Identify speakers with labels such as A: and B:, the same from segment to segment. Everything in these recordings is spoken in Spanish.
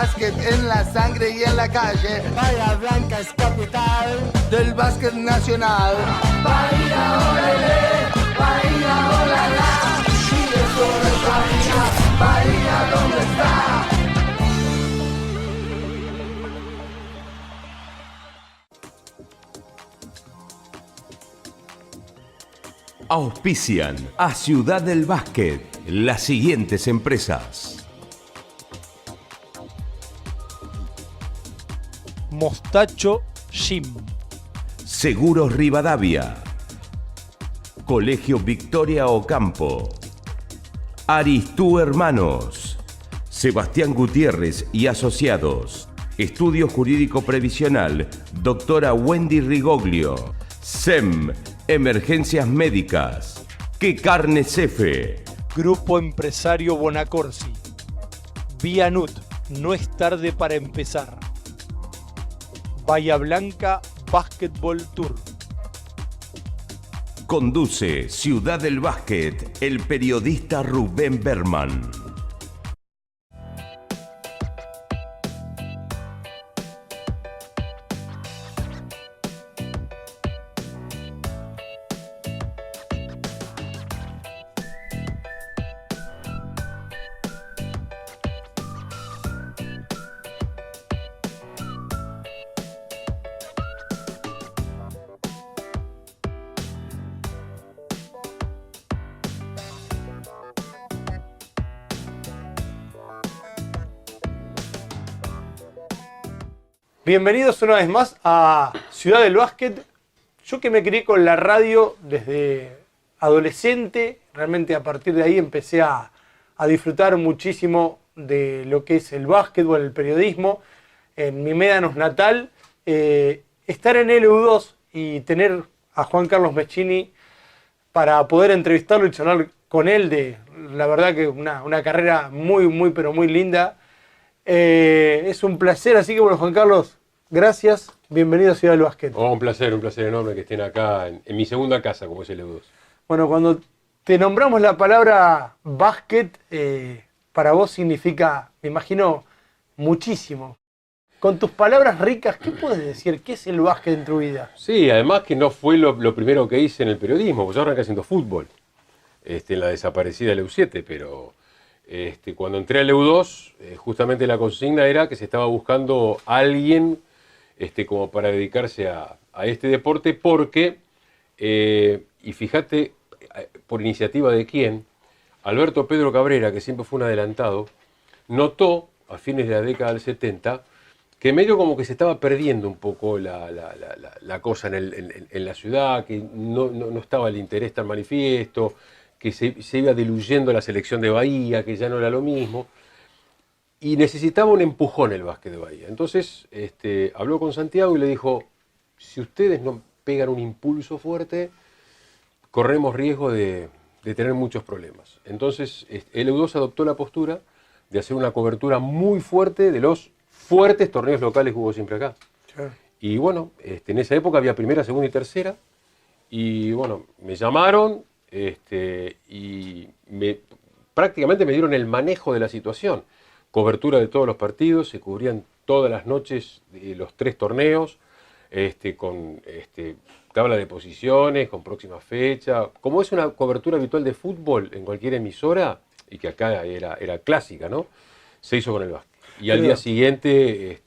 A: básquet en la sangre y en la calle.
B: Bahía Blanca es capital
A: del básquet nacional. Bahía, órale, Bahía, órala. Y eso es Bahía, Bahía, ¿dónde está?
C: Auspician a Ciudad del Básquet las siguientes empresas:
B: Mostacho Gym,
C: Seguros Rivadavia, Colegio Victoria Ocampo, Aristú Hermanos, Sebastián Gutiérrez y Asociados, Estudio Jurídico Previsional, Doctora Wendy Rigoglio, SEM, Emergencias Médicas, Que Carne Cefe,
B: Grupo Empresario Bonacorsi, Vianut, no es tarde para empezar. Bahía Blanca Basketball Tour.
C: Conduce Ciudad del Básquet el periodista Rubén Berman.
B: Bienvenidos una vez más a Ciudad del Básquet. Yo que me crié con la radio desde adolescente, realmente a partir de ahí empecé a disfrutar muchísimo de lo que es el básquetbol, el periodismo. En mi médanos natal, estar en LU2 y tener a Juan Carlos Meschini para poder entrevistarlo y charlar con él de, la verdad que una carrera muy, pero muy linda. Es un placer, así que bueno, Juan Carlos, gracias, bienvenido a Ciudad del Básquet.
D: Oh, un placer enorme que estén acá en mi segunda casa, como es el LU2.
B: Bueno, cuando te nombramos la palabra básquet, para vos significa, me imagino, muchísimo. Con tus palabras ricas, ¿qué puedes decir? ¿Qué es el básquet en tu vida?
D: Sí, además que no fue lo primero que hice en el periodismo, pues yo arranqué haciendo fútbol, en la desaparecida LU7, pero cuando entré al LU2, justamente la consigna era que se estaba buscando a alguien como para dedicarse a este deporte, porque, y fíjate, por iniciativa de quién, Alberto Pedro Cabrera, que siempre fue un adelantado, notó a fines de la década del 70 que medio como que se estaba perdiendo un poco la cosa en la ciudad, que no estaba el interés tan manifiesto, que se iba diluyendo la selección de Bahía, que ya no era lo mismo, y necesitaba un empujón el básquet de Bahía. Entonces habló con Santiago y le dijo, si ustedes no pegan un impulso fuerte, corremos riesgo de tener muchos problemas. Entonces el LU2 adoptó la postura de hacer una cobertura muy fuerte de los fuertes torneos locales que hubo siempre acá. Sure. Y bueno, en esa época había primera, segunda y tercera, y bueno, me llamaron y prácticamente me dieron el manejo de la situación. Cobertura de todos los partidos, se cubrían todas las noches de los 3 torneos, con tabla de posiciones, con próxima fecha. Como es una cobertura habitual de fútbol en cualquier emisora, y que acá era clásica, ¿no? Se hizo con el básquet. Y al día siguiente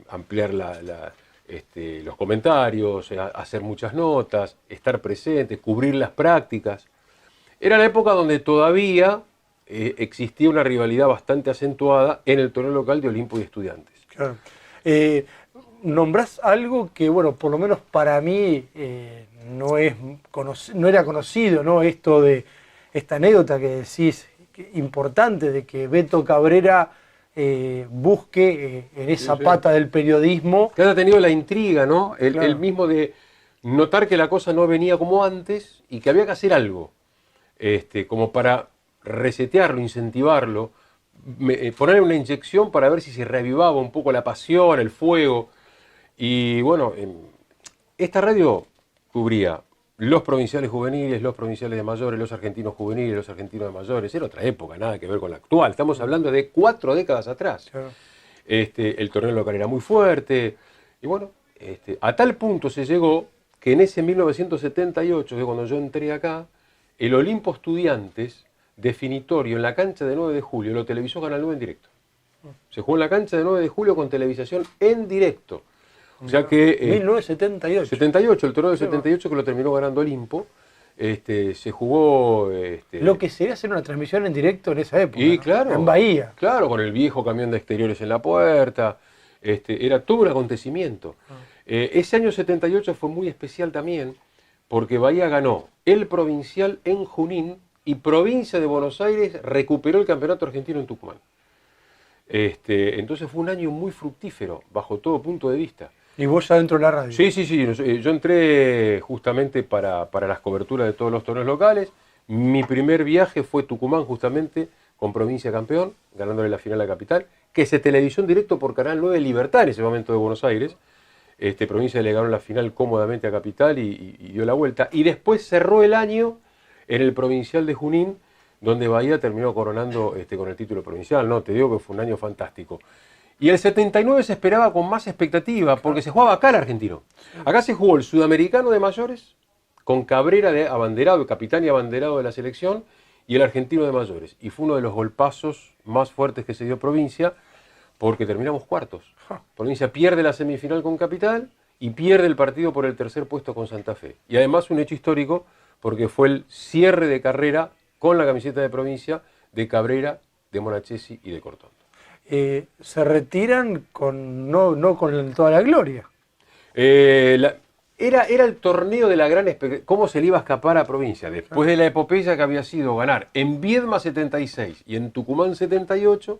D: ampliar los comentarios, hacer muchas notas, estar presente, cubrir las prácticas. Era la época donde todavía existía una rivalidad bastante acentuada en el torneo local de Olimpo y Estudiantes.
B: Claro. Nombrás algo que, bueno, por lo menos para mí no era conocido, ¿no? Esto de esta anécdota que decís, importante, de que Beto Cabrera busque en esa pata del periodismo.
D: Que haya tenido la intriga, ¿no?
B: Claro.
D: El mismo de notar que la cosa no venía como antes y que había que hacer algo, como para resetearlo, incentivarlo, ponerle una inyección para ver si se reavivaba un poco la pasión, el fuego. Y bueno, esta radio cubría los provinciales juveniles, los provinciales de mayores, los argentinos juveniles, los argentinos de mayores. Era otra época, nada que ver con la actual. Estamos hablando de 4 décadas atrás.
B: Claro.
D: El torneo local era muy fuerte. Y bueno, a tal punto se llegó que en ese 1978, que es cuando yo entré acá, el Olimpo Estudiantes definitorio en la cancha de 9 de julio lo televisó Canal 9 en directo. Se jugó en la cancha de 9 de julio con televisación en directo. O sea que...
B: 1978.
D: 78, el torneo del 78 que lo terminó ganando Olimpo. Se jugó...
B: Lo que sería hacer una transmisión en directo en esa época.
D: Y
B: ¿no?
D: claro,
B: En Bahía.
D: Claro, con el viejo camión de exteriores en la puerta. Era todo un acontecimiento. Ese año 78 fue muy especial también porque Bahía ganó el provincial en Junín y Provincia de Buenos Aires recuperó el campeonato argentino en Tucumán. Entonces fue un año muy fructífero bajo todo punto de vista.
B: Y vos ya dentro de la radio.
D: Sí. Yo entré justamente para las coberturas de todos los torneos locales. Mi primer viaje fue Tucumán justamente con Provincia campeón, ganándole la final a Capital, que se televisó en directo por Canal 9 Libertad en ese momento de Buenos Aires. Provincia le ganó la final cómodamente a Capital y dio la vuelta. Y después cerró el año en el Provincial de Junín, donde Bahía terminó coronando con el título provincial. No, te digo que fue un año fantástico. Y el 79 se esperaba con más expectativa, porque se jugaba acá el argentino. Acá se jugó el sudamericano de mayores, con Cabrera de abanderado, capitán y abanderado de la selección, y el argentino de mayores. Y fue uno de los golpazos más fuertes que se dio Provincia, porque terminamos cuartos. Provincia pierde la semifinal con Capital y pierde el partido por el tercer puesto con Santa Fe. Y además un hecho histórico, porque fue el cierre de carrera con la camiseta de Provincia de Cabrera, de Monachesi y de Cortón.
B: Se retiran no con toda la gloria.
D: Era el torneo de la gran expectativa. ¿Cómo se le iba a escapar a Provincia? Después de la epopeya que había sido ganar en Viedma 76 y en Tucumán 78,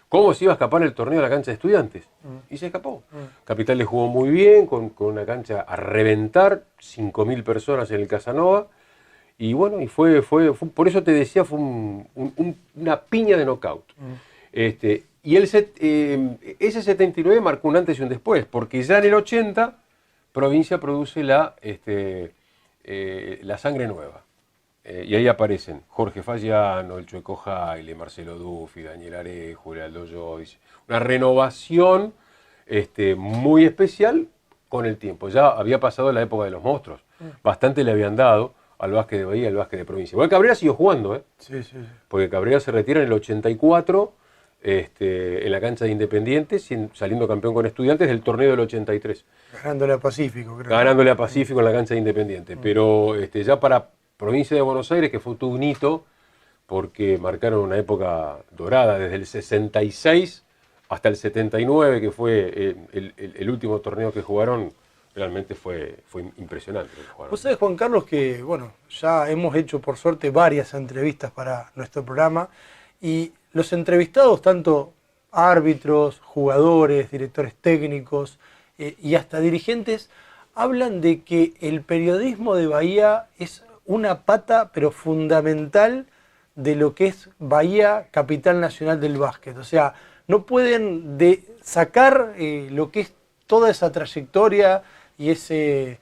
D: ¿cómo se iba a escapar el torneo de la cancha de Estudiantes? Y se escapó. Capital le jugó muy bien, con una cancha a reventar, 5.000 personas en el Casanova. Y bueno, y fue por eso te decía, fue una piña de knockout. Y ese 79 marcó un antes y un después, porque ya en el 80 Provincia produce la sangre nueva. Y ahí aparecen Jorge Fallano, el Chueco Jaile, Marcelo Duffy, Daniel Arejo, Heraldo Lloyce. Una renovación muy especial con el tiempo. Ya había pasado la época de los monstruos. Bastante le habían dado al básquet de Bahía y al básquet de Provincia. Igual Cabrera siguió jugando,
B: Sí.
D: porque Cabrera se retira en el 84 en la cancha de Independiente, saliendo campeón con Estudiantes del torneo del 83.
B: Ganándole a Pacífico, creo.
D: Ganándole a Pacífico en la cancha de Independiente. Pero ya para Provincia de Buenos Aires, que fue todo un hito, porque marcaron una época dorada, desde el 66 hasta el 79, que fue el último torneo que jugaron. Realmente fue impresionante.
B: Vos sabés, Juan Carlos, que bueno, ya hemos hecho por suerte varias entrevistas para nuestro programa y los entrevistados, tanto árbitros, jugadores, directores técnicos y hasta dirigentes, hablan de que el periodismo de Bahía es una pata pero fundamental de lo que es Bahía, capital nacional del básquet. O sea, no pueden sacar lo que es toda esa trayectoria y ese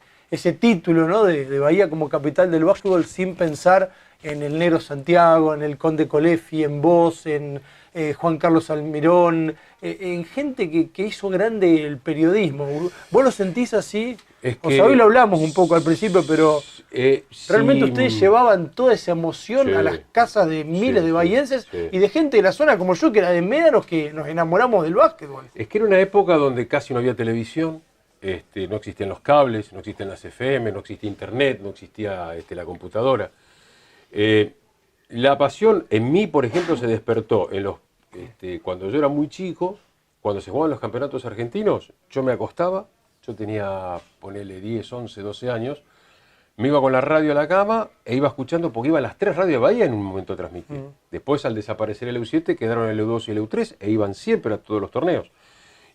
B: título, ¿no? de Bahía como capital del básquetbol sin pensar en el Negro Santiago, en el Conde Colefi, en vos, en Juan Carlos Almirón, en gente que hizo grande el periodismo. ¿Vos lo sentís así? O sea, hoy lo hablamos un poco al principio, pero realmente ustedes llevaban toda esa emoción a las casas de miles de bahienses y de gente de la zona como yo, que era de Médanos, que nos enamoramos del básquetbol.
D: Es que era una época donde casi no había televisión. No existían los cables, no existían las FM, no existía internet, no existía la computadora. La pasión en mí, por ejemplo, se despertó cuando yo era muy chico, cuando se jugaban los campeonatos argentinos, yo me acostaba, yo tenía, ponele 10, 11, 12 años, me iba con la radio a la cama e iba escuchando, porque iban las 3 radios de Bahía en un momento a transmitir. Después, al desaparecer el EU7, quedaron el EU2 y el EU3 e iban siempre a todos los torneos.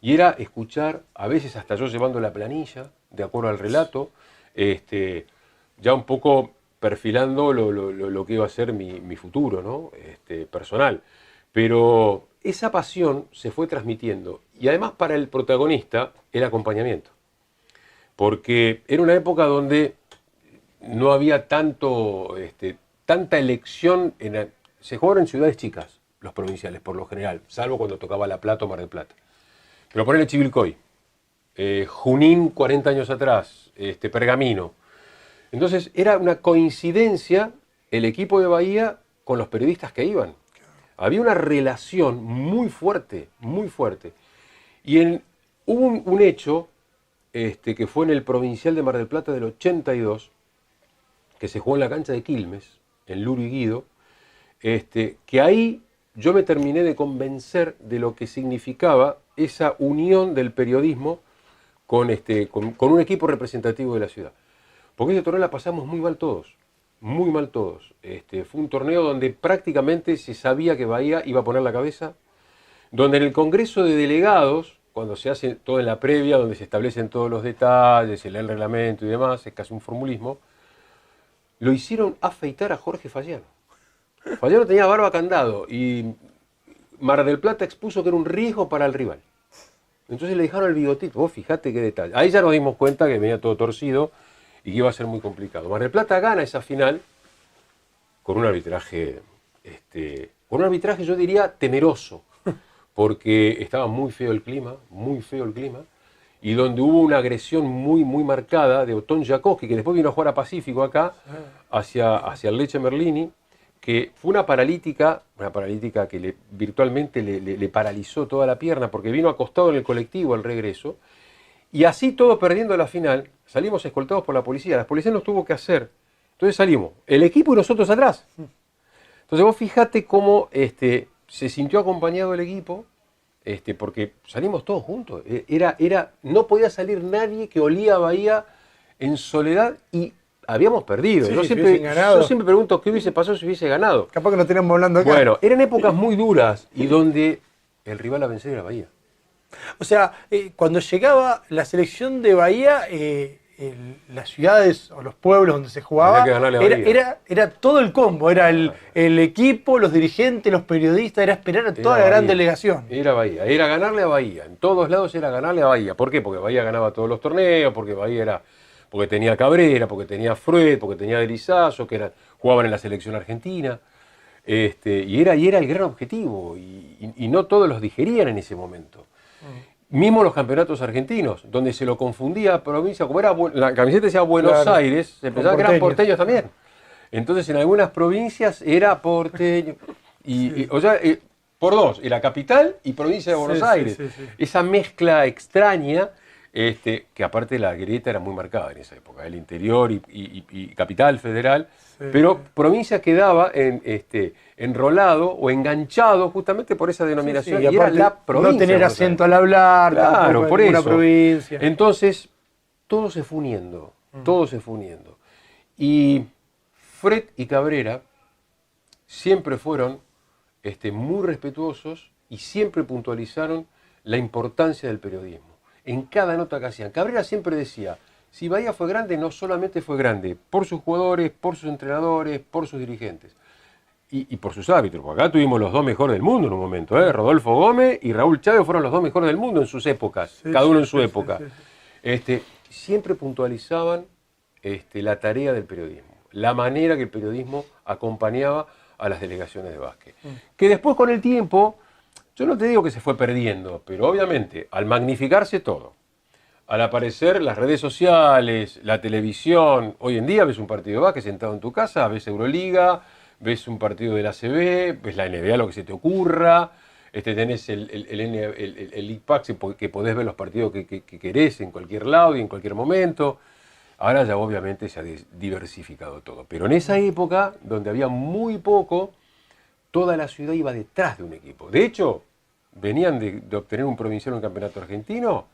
D: Y era escuchar, a veces hasta yo llevando la planilla, de acuerdo al relato, ya un poco perfilando lo que iba a ser mi futuro, ¿no? Personal. Pero esa pasión se fue transmitiendo. Y además para el protagonista, el acompañamiento. Porque era una época donde no había tanta elección. Se jugaron en ciudades chicas, los provinciales, por lo general, salvo cuando tocaba La Plata o Mar del Plata. Pero ponele Chivilcoy, Junín 40 años atrás, Pergamino. Entonces era una coincidencia el equipo de Bahía con los periodistas que iban. Había una relación muy fuerte, muy fuerte. Y hubo un hecho que fue en el Provincial de Mar del Plata del 82, que se jugó en la cancha de Quilmes, en Luro y Guido, que ahí yo me terminé de convencer de lo que significaba esa unión del periodismo con un equipo representativo de la ciudad. Porque ese torneo la pasamos muy mal todos, muy mal todos. Fue un torneo donde prácticamente se sabía que Bahía iba a poner la cabeza, donde en el Congreso de Delegados, cuando se hace todo en la previa, donde se establecen todos los detalles, se lee el reglamento y demás, es casi un formulismo, lo hicieron afeitar a Jorge Fallano. Fallano tenía barba candado y Mar del Plata expuso que era un riesgo para el rival. Entonces le dejaron el bigotito. Vos fijate qué detalle. Ahí ya nos dimos cuenta que venía todo torcido y que iba a ser muy complicado. Mar del Plata gana esa final con un arbitraje, yo diría temeroso, porque estaba muy feo el clima, y donde hubo una agresión muy, muy marcada de Otón Jacoski, que después vino a jugar a Pacífico acá, hacia el Lecce Merlini, que fue una paralítica que virtualmente le paralizó toda la pierna, porque vino acostado en el colectivo al regreso, y así todo perdiendo la final, salimos escoltados por la policía. La policía nos tuvo que hacer. Entonces salimos, el equipo y nosotros atrás. Entonces vos fijate cómo se sintió acompañado el equipo, porque salimos todos juntos. No podía salir nadie que olía a Bahía en soledad y habíamos perdido.
B: Sí,
D: yo
B: si
D: siempre pregunto qué hubiese pasado si hubiese ganado.
B: Capaz que no teníamos hablando acá.
D: Bueno, eran épocas muy duras y donde el rival a vencer era Bahía.
B: O sea, cuando llegaba la selección de Bahía, las ciudades o los pueblos donde se jugaba,
D: Había que ganarle a Bahía.
B: era todo el combo, era el equipo, los dirigentes, los periodistas, era esperar a toda la gran delegación.
D: Era Bahía, era ganarle a Bahía, en todos lados era ganarle a Bahía. ¿Por qué? Porque Bahía ganaba todos los torneos, porque tenía Cabrera, porque tenía Fruet, porque tenía Delizazo, jugaban en la selección argentina, y era el gran objetivo, y no todos los digerían en ese momento. Mismo los campeonatos argentinos, donde se lo confundía provincia, como la camiseta decía Buenos Aires, se pensaba que eran porteños también. Entonces en algunas provincias era porteño, por dos, era capital y provincia de Buenos Aires.
B: Sí.
D: Esa mezcla extraña, que aparte la grieta era muy marcada en esa época, el interior y capital federal, pero provincia quedaba enrolado o enganchado justamente por esa denominación,
B: y
D: era la provincia.
B: No tener acento al hablar,
D: claro, por eso.
B: Provincia.
D: Entonces, todo se fue uniendo. Y Fred y Cabrera siempre fueron muy respetuosos y siempre puntualizaron la importancia del periodismo. En cada nota que hacían. Cabrera siempre decía, si Bahía fue grande, no solamente fue grande por sus jugadores, por sus entrenadores, por sus dirigentes y por sus árbitros. Porque acá tuvimos los dos mejores del mundo en un momento. Rodolfo Gómez y Raúl Chávez fueron los dos mejores del mundo en sus épocas, cada uno en su época. Siempre puntualizaban la tarea del periodismo, la manera que el periodismo acompañaba a las delegaciones de básquet. Que después con el tiempo, yo no te digo que se fue perdiendo, pero obviamente al magnificarse todo, al aparecer las redes sociales, la televisión, hoy en día ves un partido de básquet sentado en tu casa, ves Euroliga, ves un partido de la ACB, ves la NBA, lo que se te ocurra, tenés el IPAC, que podés ver los partidos que querés en cualquier lado y en cualquier momento. Ahora ya obviamente se ha diversificado todo. Pero en esa época, donde había muy poco, toda la ciudad iba detrás de un equipo. De hecho, venían de obtener un provincial en un campeonato argentino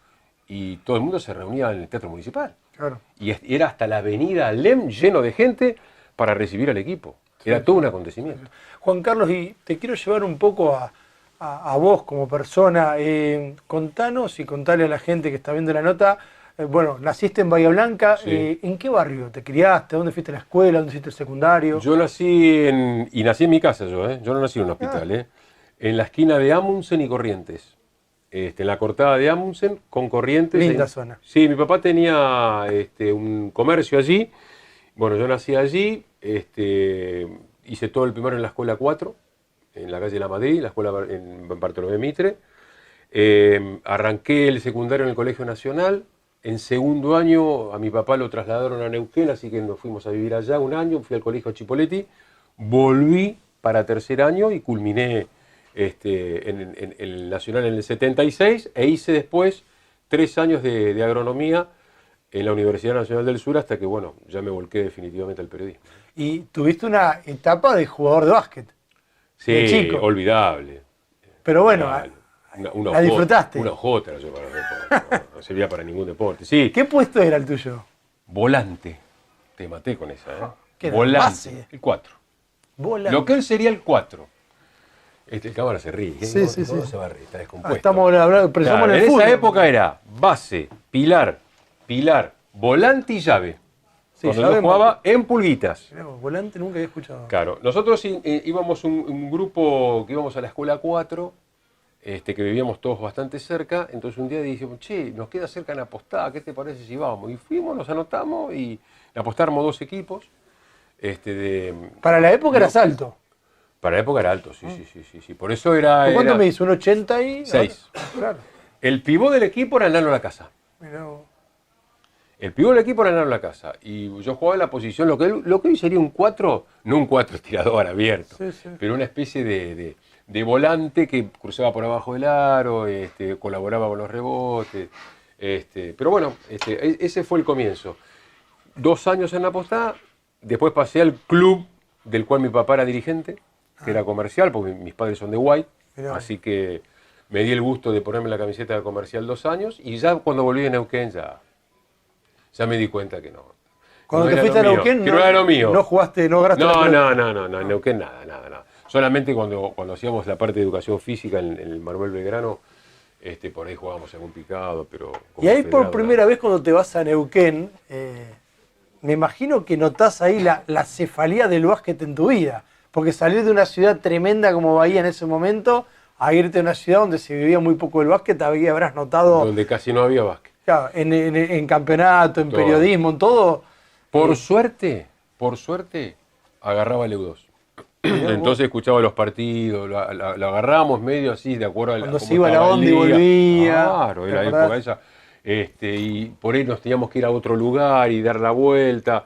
D: y todo el mundo se reunía en el Teatro Municipal.
B: Claro.
D: Y era hasta la avenida Lem lleno de gente para recibir al equipo. Era todo un acontecimiento.
B: Juan Carlos, y te quiero llevar un poco a vos como persona. Contanos y contale a la gente que está viendo la nota. Bueno, naciste en Bahía Blanca.
D: Sí.
B: ¿En qué barrio te criaste? ¿Dónde fuiste a la escuela? ¿Dónde hiciste el secundario?
D: Yo nací en mi casa, yo no nací en un hospital, en la esquina de Amundsen y Corrientes. En la cortada de Amundsen con Corrientes.
B: Linda zona.
D: Sí, mi papá tenía un comercio allí Bueno, yo nací allí, hice todo el primero en la escuela 4, en la calle La Madrid, la escuela en Bartolomé Mitre. Arranqué el secundario en el Colegio Nacional. En segundo año a mi papá lo trasladaron a Neuquén, así que nos fuimos a vivir allá un año. Fui al Colegio Chipoletti, volví para tercer año y culminé en el Nacional en el 76 e hice después 3 años de agronomía en la Universidad Nacional del Sur hasta que, bueno, ya me volqué definitivamente al periodismo.
B: Y tuviste una etapa de jugador de básquet. De
D: Sí,
B: chico.
D: olvidable.
B: Pero bueno,
D: Una
B: la disfrutaste.
D: Una ojota era yo para los deportes, no servía para ningún deporte. Sí,
B: ¿Qué puesto era el tuyo?
D: volante. Te maté con esa, ¿eh?
B: ¿Qué era?
D: Volante.
B: Base.
D: El 4.
B: Bola.
D: Lo que él sería el 4. El cámara se ríe.
B: Sí,
D: ¿no?
B: sí,
D: No
B: sí.
D: se va a reír, está descompuesto.
B: Estamos hablando, pero
D: Claro,
B: somos en el
D: en
B: fútbol.
D: esa época era base, pilar, volante y llave.
B: Sí,
D: Cuando
B: llave,
D: yo jugaba en pulguitas.
B: Mirá, volante nunca había escuchado.
D: Claro, nosotros íbamos un grupo que íbamos a la escuela 4, que vivíamos todos bastante cerca, entonces un día dijimos, che, nos queda cerca en Apostada, ¿qué te parece si vamos? Y fuimos, nos anotamos y en Apostada armó 2 equipos.
B: Para la época eras alto.
D: Para la época era alto, sí. Por eso era...
B: ¿Por cuánto
D: era
B: me dice? ¿Un 80 y...?
D: 6.
B: Claro.
D: El pivot del equipo era Nano Lacasa.
B: Mirá vos.
D: El pivot del equipo era Nano Lacasa. Y yo jugaba en la posición, lo que hoy sería un 4, no un 4 tirador abierto,
B: Sí.
D: pero una especie de volante que cruzaba por abajo del aro, colaboraba con los rebotes. Pero bueno, ese fue el comienzo. 2 años en la Apostada, después pasé al club del cual mi papá era dirigente, que era Comercial, porque mis padres son de White,
B: Mirá.
D: así que me di el gusto de ponerme la camiseta de Comercial 2 años, y ya cuando volví a Neuquén ya me di cuenta que no.
B: Cuando
D: no
B: te
D: era
B: fuiste a
D: lo mío,
B: Neuquén,
D: que no era lo mío.
B: no jugaste, no agarraste la pelota.
D: No, en Neuquén nada. Solamente cuando hacíamos la parte de educación física en el Manuel Belgrano, por ahí jugábamos algún picado, pero... como
B: Y ahí por
D: federado,
B: primera vez cuando te vas a Neuquén, me imagino que notás ahí la cefalía del básquet en tu vida. Porque salir de una ciudad tremenda como Bahía en ese momento, a irte a una ciudad donde se vivía muy poco el básquet, habrás notado,
D: donde casi no había básquet.
B: claro, en campeonato, en
D: Todo.
B: periodismo, en todo.
D: Por suerte, agarraba el EU2. Entonces escuchaba los partidos, lo agarrábamos medio así, de acuerdo a
B: Cuando
D: cómo
B: se iba la
D: estaba el
B: onda y
D: día.
B: volvía.
D: Claro,
B: ¿te
D: era la
B: acordás?
D: época esa. Y por ahí nos teníamos que ir a otro lugar y dar la vuelta.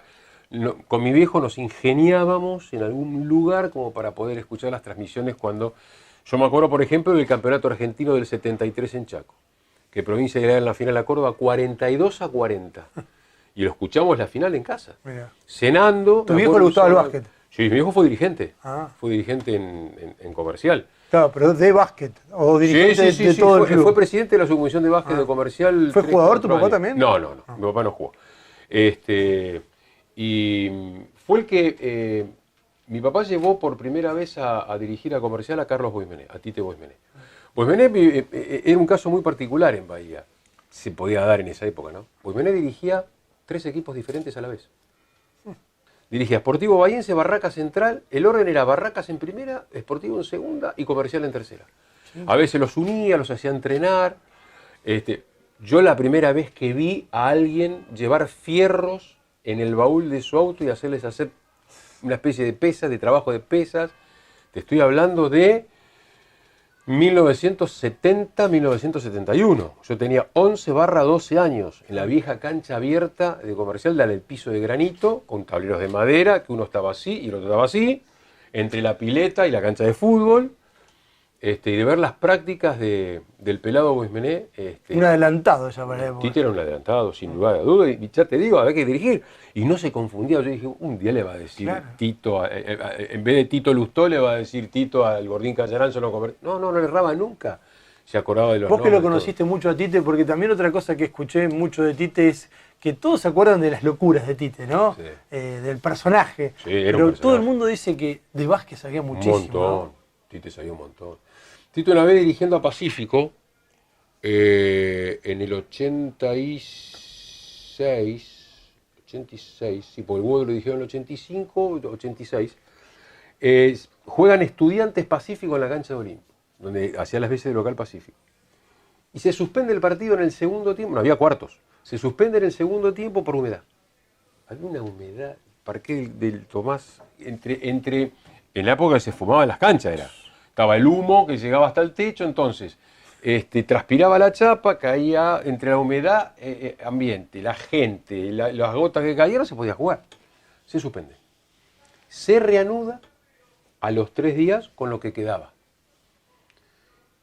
D: Con mi viejo nos ingeniábamos en algún lugar como para poder escuchar las transmisiones cuando... Yo me acuerdo, por ejemplo, del campeonato argentino del 73 en Chaco, que Provincia era en la final a Córdoba 42-40. Y lo escuchamos la final en casa.
B: Mirá.
D: Cenando.
B: ¿Tu
D: me
B: viejo
D: acuerdo
B: le gustaba el
D: solo-
B: básquet?
D: Sí, mi viejo fue dirigente.
B: Ah.
D: Fue dirigente en Comercial.
B: Claro, pero de básquet, o dirigente de todo el club.
D: Fue presidente de la subcomisión de básquet de Comercial.
B: ¿Fue
D: 3,
B: jugador tu
D: 4
B: papá
D: años.
B: también?
D: No. Mi papá no jugó. Y fue el que... mi papá llevó por primera vez a dirigir a Comercial a Carlos Boismené, a Tite Boismené. Boismené era un caso muy particular en Bahía. Se podía dar en esa época, ¿no? Boismené dirigía 3 equipos diferentes a la vez. Dirigía Sportivo Bahiense, Barracas Central, el orden era Barracas en primera, Sportivo en segunda y Comercial en tercera. A veces los unía, los hacía entrenar. Yo la primera vez que vi a alguien llevar fierros en el baúl de su auto y hacerles hacer una especie de pesas, de trabajo de pesas, te estoy hablando de 1970-1971. Yo tenía 11/12 años en la vieja cancha abierta de Comercial, del piso de granito, con tableros de madera, que uno estaba así y el otro estaba así, entre la pileta y la cancha de fútbol, y de ver las prácticas del pelado Boismené.
B: Un adelantado ya para la época.
D: Tite era un adelantado, sin lugar a dudas, y ya te digo, había que dirigir. Y no se confundía. Yo dije, un día le va a decir
B: Claro.
D: Tito, en vez de Tito Lustó, le va a decir Tito al Gordín Callaranzo. No le erraba nunca. Se acordaba de los
B: Vos que lo
D: nombres,
B: conociste mucho a Tite, porque también otra cosa que escuché mucho de Tite es que todos se acuerdan de las locuras de Tite, ¿no?
D: Sí.
B: Del personaje.
D: Sí, era un
B: Pero
D: personaje.
B: todo el mundo dice que de básquet sabía
D: todo.
B: muchísimo.
D: Un montón.
B: ¿no?
D: Tite sabía un montón. Tito una vez dirigiendo a Pacífico, en el 86, sí, porque el Hugo lo dijeron en el 85, 86, juegan Estudiantes Pacífico en la cancha de Olimpia, donde hacía las veces de local Pacífico. Y se suspende el partido en el segundo tiempo, no había cuartos, se suspende en el segundo tiempo por humedad. Había una humedad, Parque del Tomás, en la época que se fumaba en las canchas era. Estaba el humo que llegaba hasta el techo, entonces transpiraba la chapa, caía entre la humedad ambiente, la gente, las gotas que caían, no se podía jugar. Se suspende. Se reanuda a los 3 días con lo que quedaba.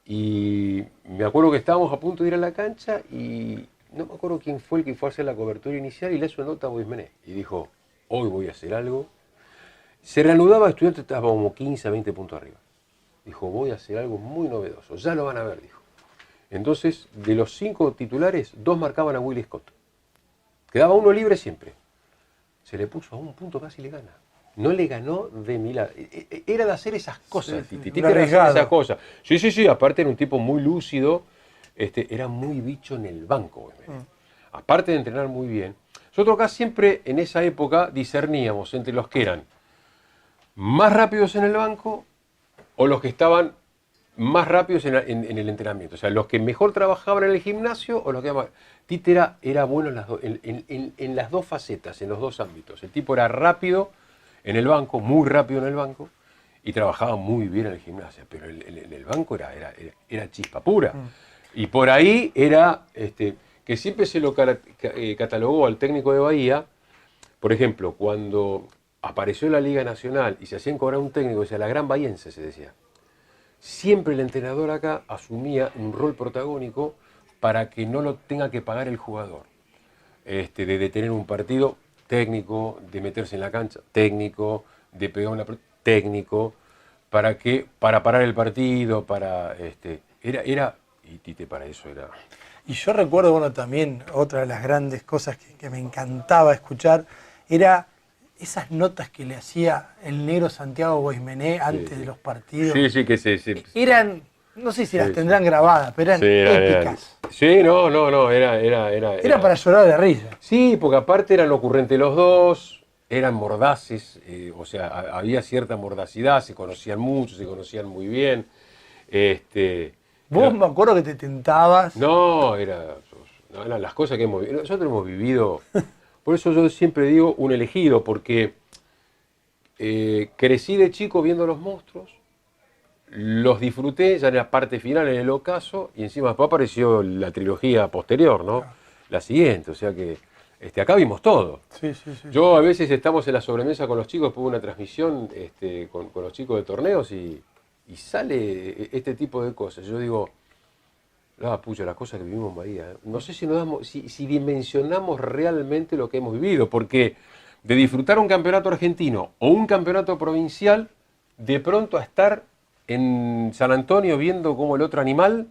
D: Y me acuerdo que estábamos a punto de ir a la cancha y no me acuerdo quién fue el que fue a hacer la cobertura inicial y le hizo nota a Boismené. Y dijo, hoy voy a hacer algo. Se reanudaba, Estudiantes estaba como 15 a 20 puntos arriba. Dijo, voy a hacer algo muy novedoso, ya lo van a ver, dijo. Entonces, de los 5 titulares, 2 marcaban a Willy Scott. Quedaba uno libre siempre. Se le puso a un punto, casi le gana. No le ganó de milagro. Era de hacer esas cosas,
B: Sí,
D: Titi. Era de hacer esas cosas. Sí. Aparte era un tipo muy lúcido. Era muy bicho en el banco. Aparte de entrenar muy bien. Nosotros acá siempre, en esa época, discerníamos entre los que eran más rápidos en el banco o los que estaban más rápidos en el entrenamiento. O sea, los que mejor trabajaban en el gimnasio o los que más... Tite era bueno en las dos facetas, en los dos ámbitos. El tipo era rápido en el banco, muy rápido en el banco, y trabajaba muy bien en el gimnasio, pero en el banco era chispa pura. Y por ahí era, que siempre se lo catalogó al técnico de Bahía, por ejemplo, cuando apareció la Liga Nacional y se hacían cobrar un técnico, o sea, la Gran Bahiense se decía, siempre el entrenador acá asumía un rol protagónico para que no lo tenga que pagar el jugador, de detener un partido, técnico, de meterse en la cancha, técnico, de pegar una técnico, para parar el partido, y Tite para eso era.
B: Y yo recuerdo, bueno, también otra de las grandes cosas que me encantaba escuchar era esas notas que le hacía el negro Santiago Boismené antes de los partidos.
D: Sí, que se
B: eran, no sé si las tendrán grabadas, pero eran épicas. Era para llorar de risa.
D: Sí, porque aparte eran ocurrentes los dos, eran mordaces, o sea, había cierta mordacidad, se conocían mucho, se conocían muy bien.
B: Vos me acuerdo que te tentabas.
D: No, eran las cosas que hemos vivido. Nosotros hemos vivido, por eso yo siempre digo un elegido, porque crecí de chico viendo los monstruos, los disfruté ya en la parte final, en el ocaso, y encima después apareció la trilogía posterior, ¿no? La siguiente, o sea que acá vimos todo.
B: Sí.
D: Yo a veces estamos en la sobremesa con los chicos, después de una transmisión con los chicos de torneos y sale este tipo de cosas. Yo digo, pucha, las cosas que vivimos en Bahía. No sé si dimensionamos realmente lo que hemos vivido, porque de disfrutar un campeonato argentino o un campeonato provincial, de pronto a estar en San Antonio viendo cómo el otro animal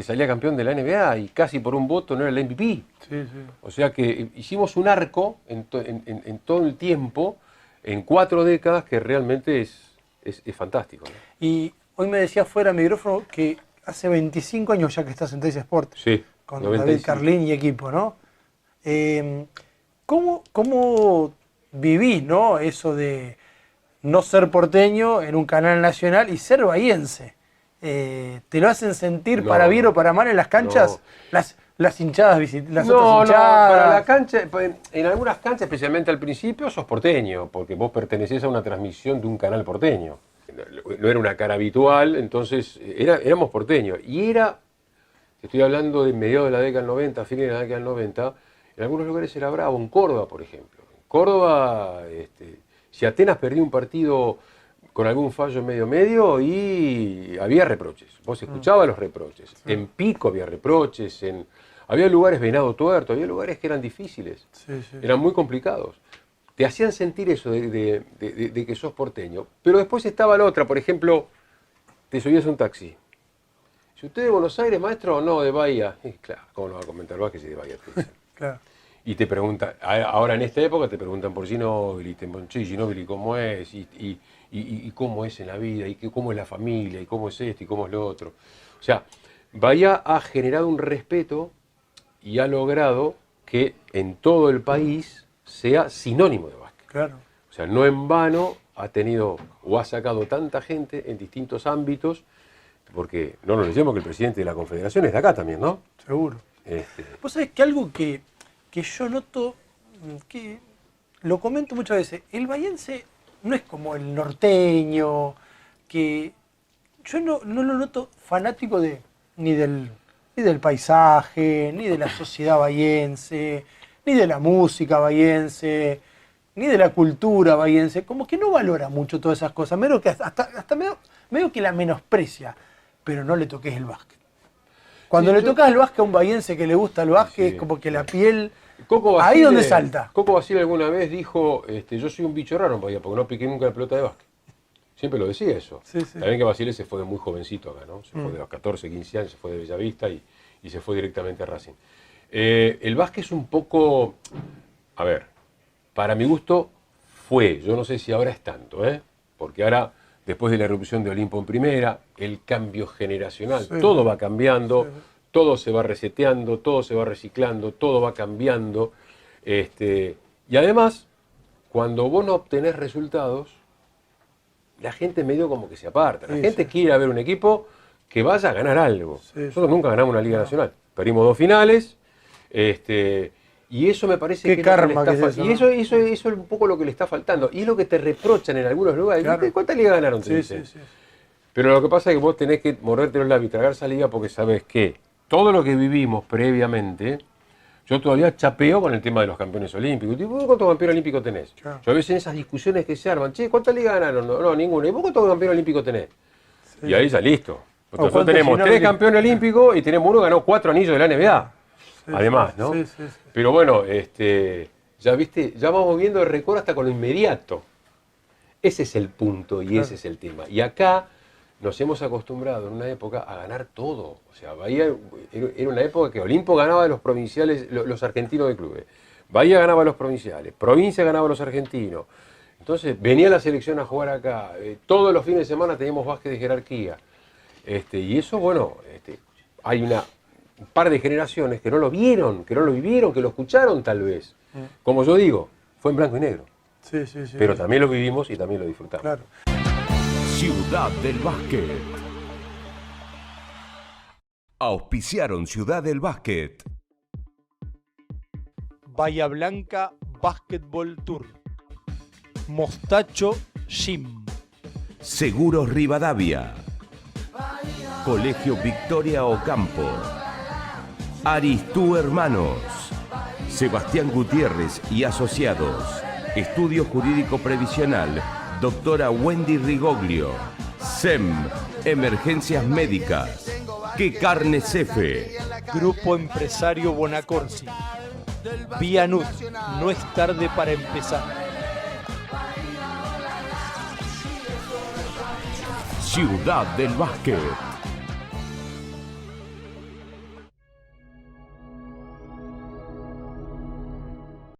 D: salía campeón de la NBA y casi por un voto no era el MVP.
B: Sí.
D: O sea que hicimos un arco en todo el tiempo, en 4 décadas, que realmente es fantástico, ¿no?
B: Y hoy me decía fuera de micrófono que hace 25 años ya que estás en Teis Sport.
D: Sí,
B: con
D: 95.
B: David Carlín y equipo, ¿no? ¿Cómo vivís, ¿no? Eso de no ser porteño en un canal nacional y ser bahiense. ¿Te lo hacen sentir para bien o para mal en las canchas?
D: No.
B: Las hinchadas, las otras hinchadas.
D: No, para la cancha, en algunas canchas, especialmente al principio, sos porteño, porque vos pertenecés a una transmisión de un canal porteño. No era una cara habitual, entonces éramos porteños. Y estoy hablando de mediados de la década del 90, fines de la década del 90, en algunos lugares era bravo, en Córdoba, por ejemplo. En Córdoba, si Atenas perdía un partido con algún fallo medio y había reproches. Vos escuchabas los reproches. Sí. En Pico había reproches, había lugares Venado Tuerto, había lugares que eran difíciles, eran muy complicados. Te hacían sentir eso de que sos porteño. Pero después estaba la otra, por ejemplo, te subías a un taxi. Si usted es de Buenos Aires, maestro, o no, de Bahía. Claro, ¿cómo no va a comentar Vázquez si de Bahía?
B: Claro.
D: Y te preguntan, ahora en esta época te preguntan por Ginóbili, Ginóbili cómo es, y cómo es en la vida, y cómo es la familia, y cómo es esto, y cómo es lo otro. O sea, Bahía ha generado un respeto y ha logrado que en todo el país sea sinónimo de básquet.
B: Claro.
D: O sea, no en vano ha tenido o ha sacado tanta gente en distintos ámbitos, porque no nos olvidemos que el presidente de la Confederación es de acá también, ¿no?
B: Seguro. Vos sabés que algo que yo noto, que lo comento muchas veces, el bahiense no es como el norteño, que yo no lo noto fanático ni del paisaje, ni de la sociedad bahiense, ni de la música bahiense, ni de la cultura bahiense, como que no valora mucho todas esas cosas, medio que hasta medio que la menosprecia, pero no le toques el básquet. Cuando le tocas el básquet a un bahiense que le gusta el básquet, es como que la piel... ahí donde salta.
D: Coco Basile alguna vez dijo, yo soy un bicho raro en Bahía, porque no piqué nunca la pelota de básquet. Siempre lo decía eso.
B: Sí.
D: También que Basile se fue de muy jovencito acá, ¿no? Se fue de los 14, 15 años, se fue de Bellavista y se fue directamente a Racing. El básquet es un poco... A ver, para mi gusto fue, yo no sé si ahora es tanto, porque ahora, después de la erupción de Olimpo en primera, el cambio generacional, todo va cambiando, todo se va reseteando, todo se va reciclando, todo va cambiando. Y además, cuando vos no obtenés resultados, la gente medio como que se aparta. La gente quiere ver un equipo que vaya a ganar algo. Nosotros nunca ganamos una Liga Nacional. Perdimos 2 finales. Y eso me parece
B: que karma que es eso,
D: y eso es un poco lo que le está faltando. Y es lo que te reprochan en algunos lugares. Claro. ¿Cuántas ligas ganaron? Sí. Pero lo que pasa es que vos tenés que morderte los labios y tragar esa liga porque sabés que todo lo que vivimos previamente, yo todavía chapeo con el tema de los campeones olímpicos. ¿Vos cuántos campeones olímpicos tenés? Claro. Yo a veces en esas discusiones que se arman, che, ¿cuántas ligas ganaron? No, ninguna. ¿Y vos cuántos campeones olímpicos tenés? Sí. Y ahí ya listo. Nosotros tenemos 3 campeones olímpicos y tenemos uno que ganó 4 anillos de la NBA. Además, ¿no? Sí. Pero bueno, ya viste, ya vamos viendo el récord hasta con lo inmediato. Ese es el punto y ese es el tema. Y acá nos hemos acostumbrado en una época a ganar todo. O sea, Bahía era una época que Olimpo ganaba de los provinciales, los argentinos de clubes. Bahía ganaba de los provinciales, provincia ganaba de los argentinos. Entonces venía la selección a jugar acá. Todos los fines de semana teníamos básquet de jerarquía. Y eso, bueno, hay un par de generaciones que no lo vieron, que no lo vivieron, que lo escucharon tal vez. Como yo digo, fue en blanco y negro.
B: Sí.
D: Pero también lo vivimos y también lo disfrutamos.
B: Claro.
C: Ciudad del Básquet. Auspiciaron Ciudad del Básquet.
B: Bahía Blanca Basketball Tour. Mostacho Gym.
C: Seguros Rivadavia. Colegio Victoria Ocampo. Aristú Hermanos. Sebastián Gutiérrez y Asociados. Estudio Jurídico Previsional. Doctora Wendy Rigoglio. SEM. Emergencias Médicas. Que Carne Cefe.
B: Grupo Empresario Bonacorsi. Vianud. No es tarde para empezar.
C: Ciudad del Básquet.